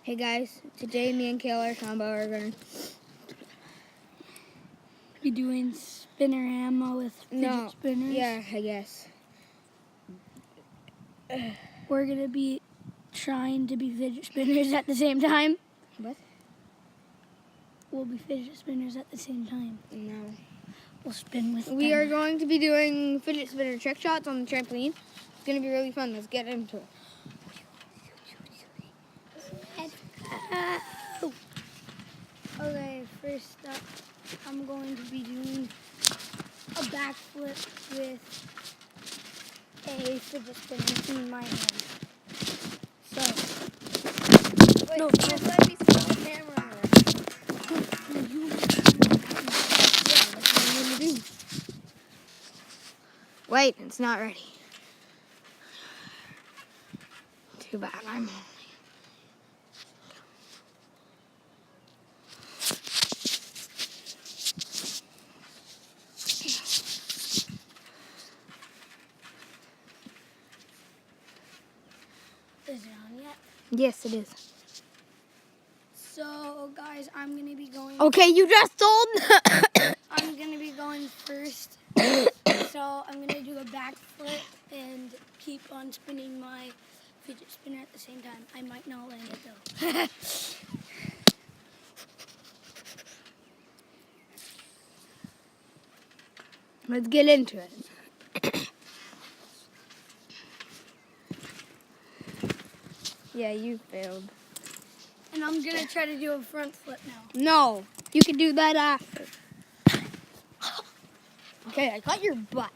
Hey guys, today me and Kayla Combo are going to be doing spinner ammo with fidget spinners. Yeah, I guess. We're going to be trying to be fidget spinners at the same time. What? We'll be fidget spinners at the same time. No. We'll spin with We them. are going to be doing fidget spinner trick shots on the trampoline. It's going to be really fun. Let's get into it. Okay, first up, I'm going to be doing a backflip with a fidget spinner in my hand. So, wait, no, just let me spin the camera. Wait, it's not ready. Too bad, I'm only. Is it on yet? Yes, it is. So, guys, I'm going to be going... Okay, you just told. I'm going to be going first. So, I'm going to do a backflip and keep on spinning my fidget spinner at the same time. I might not land it, though. Let's get into it. Yeah, you failed. And I'm going to try to do a front flip now. No, you can do that after. Okay, I got your butt.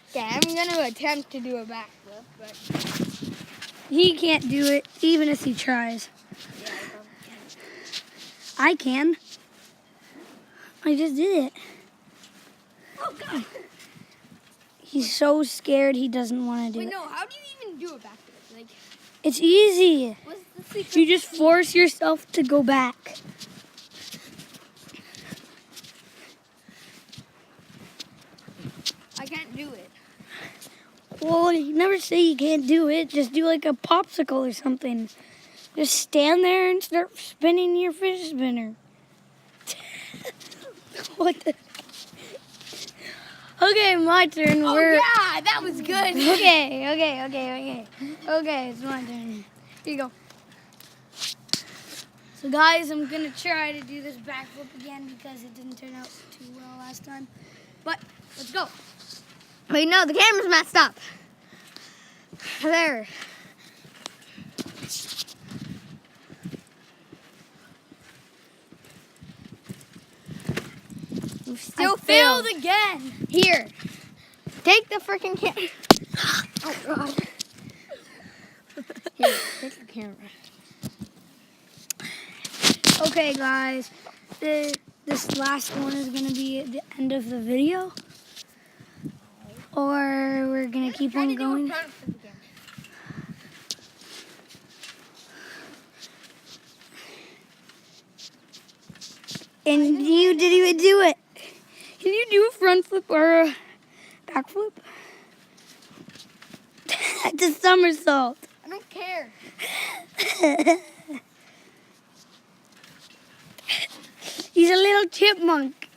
Okay, I'm going to attempt to do a backflip, but... He can't do it, even if he tries. Yeah, I probably can't. I can. I just did it. Oh, God. He's so scared he doesn't want to do Wait, it. no, how do you even do a backflip? Like, It's easy. what's the secret? You just force yourself to go back. I can't do it. Well, you never say you can't do it. Just do like a popsicle or something. Just stand there and start spinning your fidget spinner. What the? Okay, my turn. Oh, yeah, that was good. Okay, it's my turn. Here you go. So, guys, I'm going to try to do this backflip again because it didn't turn out too well last time. But, let's go. Wait, no, the camera's messed up. There. You still failed. again. Here, take the freaking camera. Oh, God. Here, take the camera. Okay, guys, this last one is going to be at the end of the video. Or we're going to keep on going. And you didn't even do it. Can you do a front flip or a back flip? It's a somersault. I don't care. He's a little chipmunk.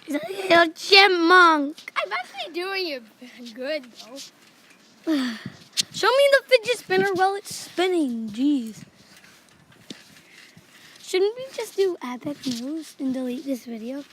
He's a little chipmunk. I'm actually doing it good, though. Show me the fidget spinner while it's spinning. Jeez. Shouldn't we just do epic moves and delete this video?